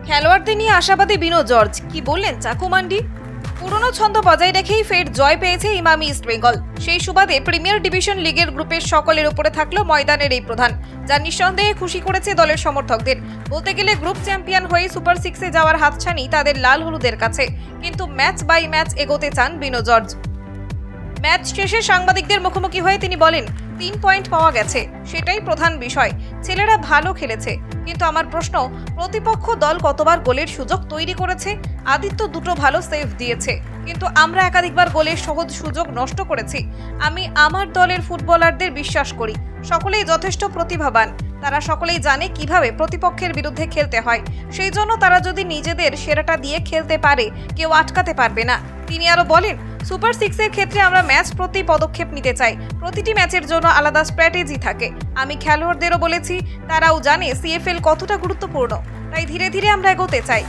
খেলোয়াড়দের নিয়ে আশাবাদী বিনো জর্জ, কি বললেন চাকুমান্ডি। পুরনো ছন্দ বজায় রেখেই ফের জয় পেয়েছে ইমামি ইস্টবেঙ্গল। সেই সুবাদে প্রিমিয়ার ডিভিশন লিগের গ্রুপের সকলের উপরে থাকলো ময়দানের এই প্রধান, যা নিঃসন্দেহে খুশি করেছে দলের সমর্থকদের। বলতে গেলে গ্রুপ চ্যাম্পিয়ন হয়ে সুপার সিক্সে যাওয়ার হাতছানি তাদের লাল হলুদের কাছে, কিন্তু ম্যাচ বাই ম্যাচ এগোতে চান বিনো জর্জ। ম্যাচ শেষে সাংবাদিকদের মুখোমুখি হয়ে তিনি বলেন, 3 পয়েন্ট পাওয়া গেছে, সেটাই প্রধান বিষয়। ছেলেরা ভালো খেলেছে, কিন্তু আমার প্রশ্ন, প্রতিপক্ষ দল কতবার গোলের সুযোগ তৈরি করেছে? আদিত্য 2টো ভালো সেভ দিয়েছে, কিন্তু আমরা একাধিকবার গোলের সহজ সুযোগ নষ্ট করেছি। আমি আমার দলের ফুটবলারদের বিশ্বাস করি, সকলেই যথেষ্ট প্রতিভাবান। তারা সকলেই জানে কিভাবে প্রতিপক্ষের বিরুদ্ধে খেলতে হয়। সেই জন্য তারা যদি নিজেদের সেরাটা দিয়ে খেলতে পারে, কেউ আটকাতে পারবে না। তিনি আরো বলেন, সুপার সিক্সের ক্ষেত্রে আমরা ম্যাচ প্রতি পদক্ষেপ নিতে চাই। প্রতিটি ম্যাচের জন্য আলাদা স্ট্র্যাটেজি থাকে। আমি খেলোয়াড়দেরও বলেছি, তারাও জানে সিএফএল কতটা গুরুত্বপূর্ণ, তাই ধীরে ধীরে আমরা এগোতে চাই।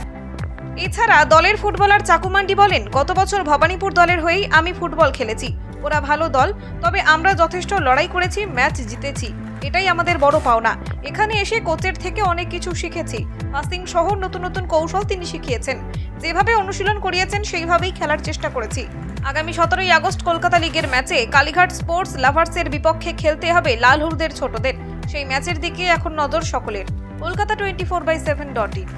এছাড়া দলের ফুটবলার চাকুমান্ডি বলেন, গত বছর ভবানীপুর দলের হয়েই আমি ফুটবল খেলেছি। ওরা ভালো দল, তবে আমরা যথেষ্ট লড়াই করেছি, ম্যাচ জিতেছি, এটাই আমাদের বড় পাওনা। এখানে এসে কোচের থেকে অনেক কিছু শিখেছি। পাসিং সহ নতুন নতুন কৌশল তিনি শিখিয়েছেন। যেভাবে অনুশীলন করিয়েছেন সেইভাবেই খেলার চেষ্টা করেছি। আগামী 17ই আগস্ট কলকাতা লিগের ম্যাচে কালীঘাট স্পোর্টস লাভার্সের বিপক্ষে খেলতে হবে লাল হলুদের ছোটদের। সেই ম্যাচের দিকে এখন নজর সকলের। কলকাতা 24/7.in।